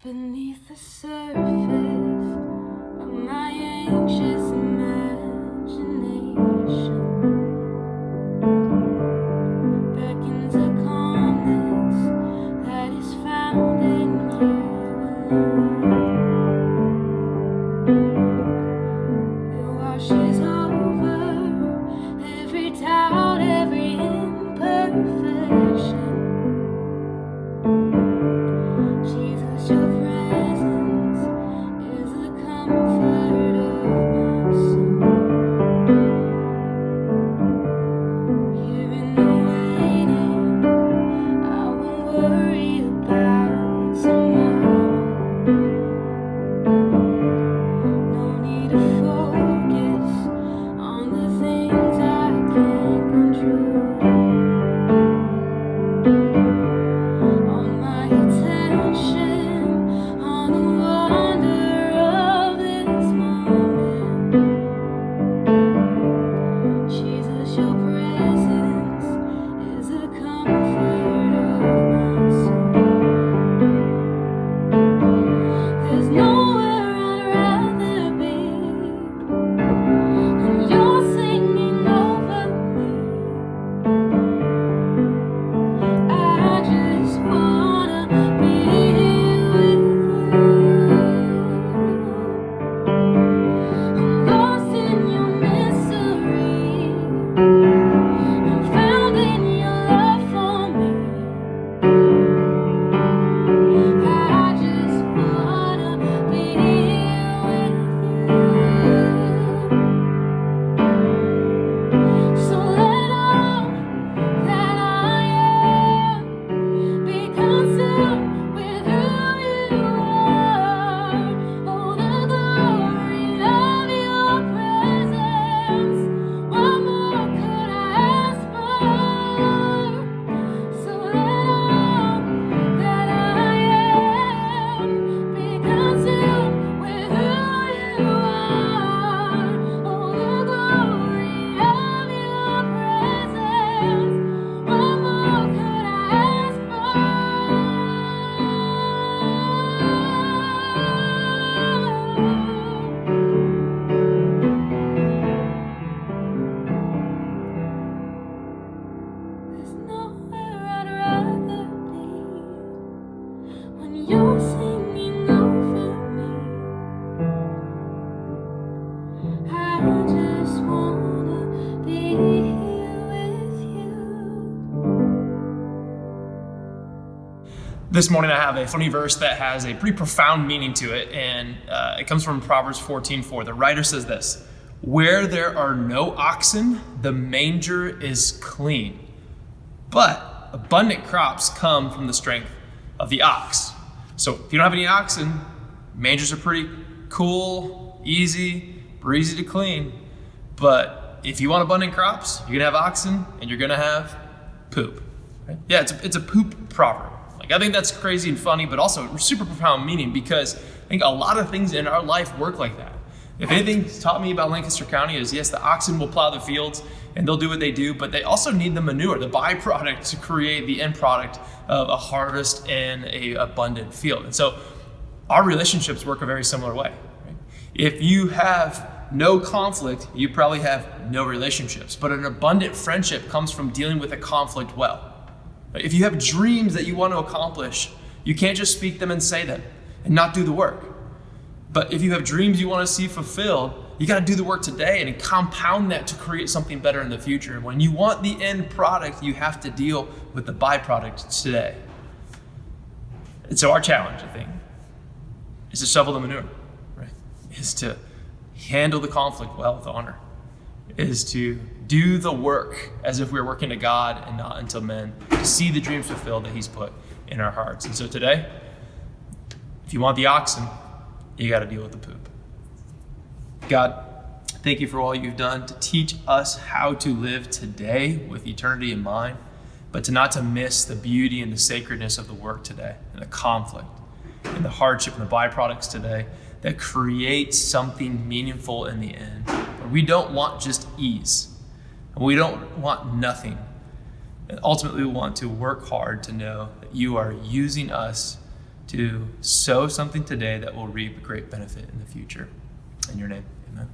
Beneath the surface of my anxious imagination beckons a calmness that is found in you alone. It washes over every doubt, every imperfection. Jesus, your presence is the comfort of my soul. Here in the waiting, I won't worry about tomorrow. No need to focus on the things I can't control. All my attention on the wonder of this moment. Jesus, your presence is the comfort of my soul. There's nowhere I'd rather be when you're singing over me. I just wanna be with you. I'm lost in your mystery. I'm found in your love for me. I just wanna be with you. So let all that I am be consumed with who you are. Oh, the glory of your presence. What more could I ask for? So let all that I am be consumed with who you are. Oh, the glory of your presence. What more could I ask for? There's nowhere I'd rather be when you're singing over me. I just wanna be here with you. This morning I have a funny verse that has a pretty profound meaning to it, and it comes from Proverbs 14:4. The writer says this: "Where there are no oxen, the manger is clean, but abundant crops come from the strength of the ox." So if you don't have any oxen, mangers are pretty cool, easy, breezy to clean. But if you want abundant crops, you're gonna have oxen and you're gonna have poop. Right? Yeah, it's a poop proverb. Like, I think that's crazy and funny, but also super profound meaning, because I think a lot of things in our life work like that. If anything's taught me about Lancaster County is, yes, the oxen will plow the fields and they'll do what they do, but they also need the manure, the byproduct, to create the end product of a harvest and a abundant field. And so our relationships work a very similar way. Right? If you have no conflict, you probably have no relationships, but an abundant friendship comes from dealing with a conflict well. If you have dreams that you want to accomplish, you can't just speak them and say them and not do the work. But if you have dreams you want to see fulfilled, you got to do the work today and compound that to create something better in the future. And when you want the end product, you have to deal with the byproduct today. And so our challenge, I think, is to shovel the manure, right? Is to handle the conflict well with honor, is to do the work as if we're working to God and not unto men, to see the dreams fulfilled that He's put in our hearts. And so today, if you want the oxen, you got to deal with the poop. God, thank you for all you've done to teach us how to live today with eternity in mind, but not to miss the beauty and the sacredness of the work today, and the conflict and the hardship and the byproducts today that create something meaningful in the end. We don't want just ease. We don't want nothing. And ultimately, we want to work hard to know that you are using us to sow something today that will reap great benefit in the future. In your name, amen.